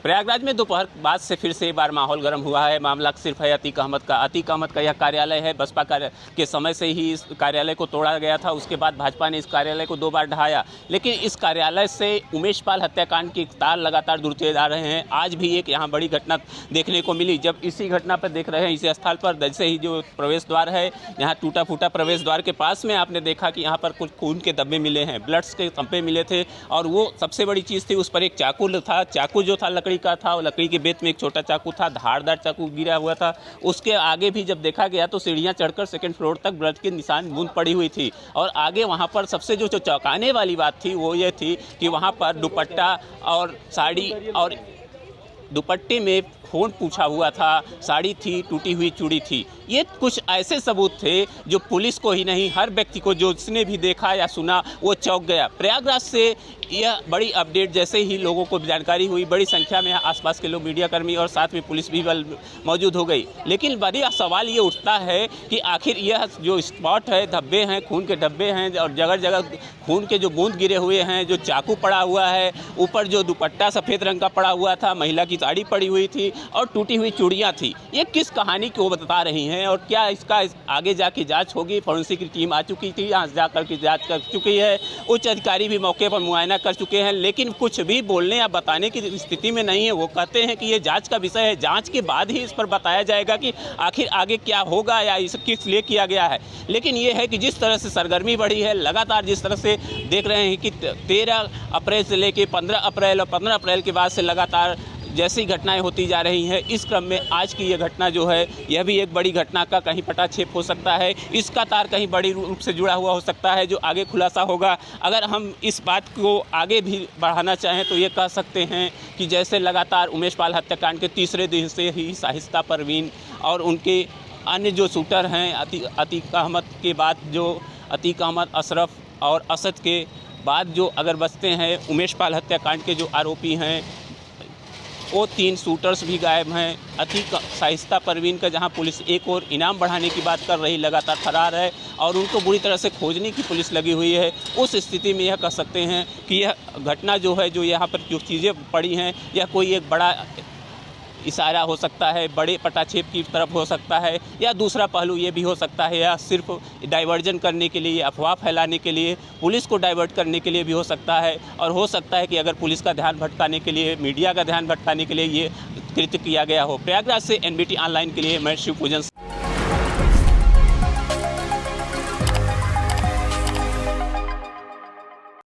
प्रयागराज में दोपहर बाद से फिर से एक बार माहौल गर्म हुआ है। मामला सिर्फ है अतीक अहमद का। अतीक अहमद का यह कार्यालय है। बसपा के समय से ही इस कार्यालय को तोड़ा गया था। उसके बाद भाजपा ने इस कार्यालय को 2 बार ढहाया, लेकिन इस कार्यालय से उमेश पाल हत्याकांड के तार लगातार जुड़ते जा रहे हैं। आज भी एक यहाँ बड़ी घटना देखने को मिली। जब इसी घटना पर देख रहे हैं, इसी स्थल पर जैसे ही जो प्रवेश द्वार है, यहाँ टूटा फूटा प्रवेश द्वार के पास में आपने देखा कि यहाँ पर कुछ खून के धब्बे मिले हैं, ब्लड्स के धब्बे मिले थे। और वो सबसे बड़ी चीज़ थी, उस पर एक चाकू था। चाकू जो था लकड़ी का था, और लकड़ी के बेत में एक छोटा चाकू था, धारदार चाकू गिरा हुआ था। उसके आगे भी जब देखा गया तो सीढ़ियां चढ़कर 2nd फ्लोर तक ब्लड के निशान बूंद पड़ी हुई थी। और आगे वहां पर सबसे जो चौंकाने वाली बात थी वो ये थी कि वहां पर दुपट्टा और साड़ी और दुपट्टे में खून पूछा हुआ था, साड़ी थी, टूटी हुई चूड़ी थी। ये कुछ ऐसे सबूत थे जो पुलिस को ही नहीं, हर व्यक्ति को जो जिसने भी देखा या सुना वो चौंक गया। प्रयागराज से यह बड़ी अपडेट जैसे ही लोगों को जानकारी हुई, बड़ी संख्या में आसपास के लोग, मीडियाकर्मी और साथ में पुलिस भी मौजूद हो गई। लेकिन बड़ी सवाल ये उठता है कि आखिर यह जो स्पॉट है, धब्बे हैं, खून के धब्बे हैं और जगह जगह खून के जो बूंद गिरे हुए हैं, जो चाकू पड़ा हुआ है, ऊपर जो दुपट्टा सफ़ेद रंग का पड़ा हुआ था, महिला की साड़ी पड़ी हुई थी और टूटी हुई चूड़ियाँ थी, ये किस कहानी को बता रही हैं और क्या इसका आगे जाके जांच होगी? फॉरेंसिक की टीम आ चुकी थी, यहाँ जाकर के जांच कर चुकी है, उच्च अधिकारी भी मौके पर मुआयना कर चुके हैं, लेकिन कुछ भी बोलने या बताने की स्थिति में नहीं है। वो कहते हैं कि ये जांच का विषय है, जांच के बाद ही इस पर बताया जाएगा कि आखिर आगे क्या होगा या इसे किस लिए किया गया है। लेकिन ये है कि जिस तरह से सरगर्मी बढ़ी है, लगातार जिस तरह से देख रहे हैं कि 13 अप्रैल से लेकर 15 अप्रैल और 15 अप्रैल के बाद से लगातार जैसी घटनाएं होती जा रही हैं, इस क्रम में आज की ये घटना जो है, यह भी एक बड़ी घटना का कहीं पटाक्षेप हो सकता है। इसका तार कहीं बड़ी रूप से जुड़ा हुआ हो सकता है, जो आगे खुलासा होगा। अगर हम इस बात को आगे भी बढ़ाना चाहें तो ये कह सकते हैं कि जैसे लगातार उमेश पाल हत्याकांड के तीसरे दिन से ही शाहिस्ता परवीन और उनके अन्य जो शूटर हैं, अतीक अहमद के बाद जो अतीक अहमद, अशरफ और असद के बाद जो अगर बचते हैं उमेश पाल हत्याकांड के जो आरोपी हैं, वो 3 शूटर्स भी गायब हैं। अतीक शाहिस्ता परवीन का जहां पुलिस एक और इनाम बढ़ाने की बात कर रही, लगातार फरार है और उनको बुरी तरह से खोजने की पुलिस लगी हुई है। उस स्थिति में यह कह सकते हैं कि यह घटना जो है, जो यहाँ पर जो चीज़ें पड़ी हैं, यह कोई एक बड़ा इशारा हो सकता है, बड़े पटाक्षेप की तरफ हो सकता है, या दूसरा पहलू ये भी हो सकता है, या सिर्फ डाइवर्जन करने के लिए, अफवाह फैलाने के लिए, पुलिस को डाइवर्ट करने के लिए भी हो सकता है। और हो सकता है कि अगर पुलिस का ध्यान भटकाने के लिए, मीडिया का ध्यान भटकाने के लिए ये कृत्य किया गया हो। प्रयागराज से NBT ऑनलाइन के लिए मैं शिव पूजन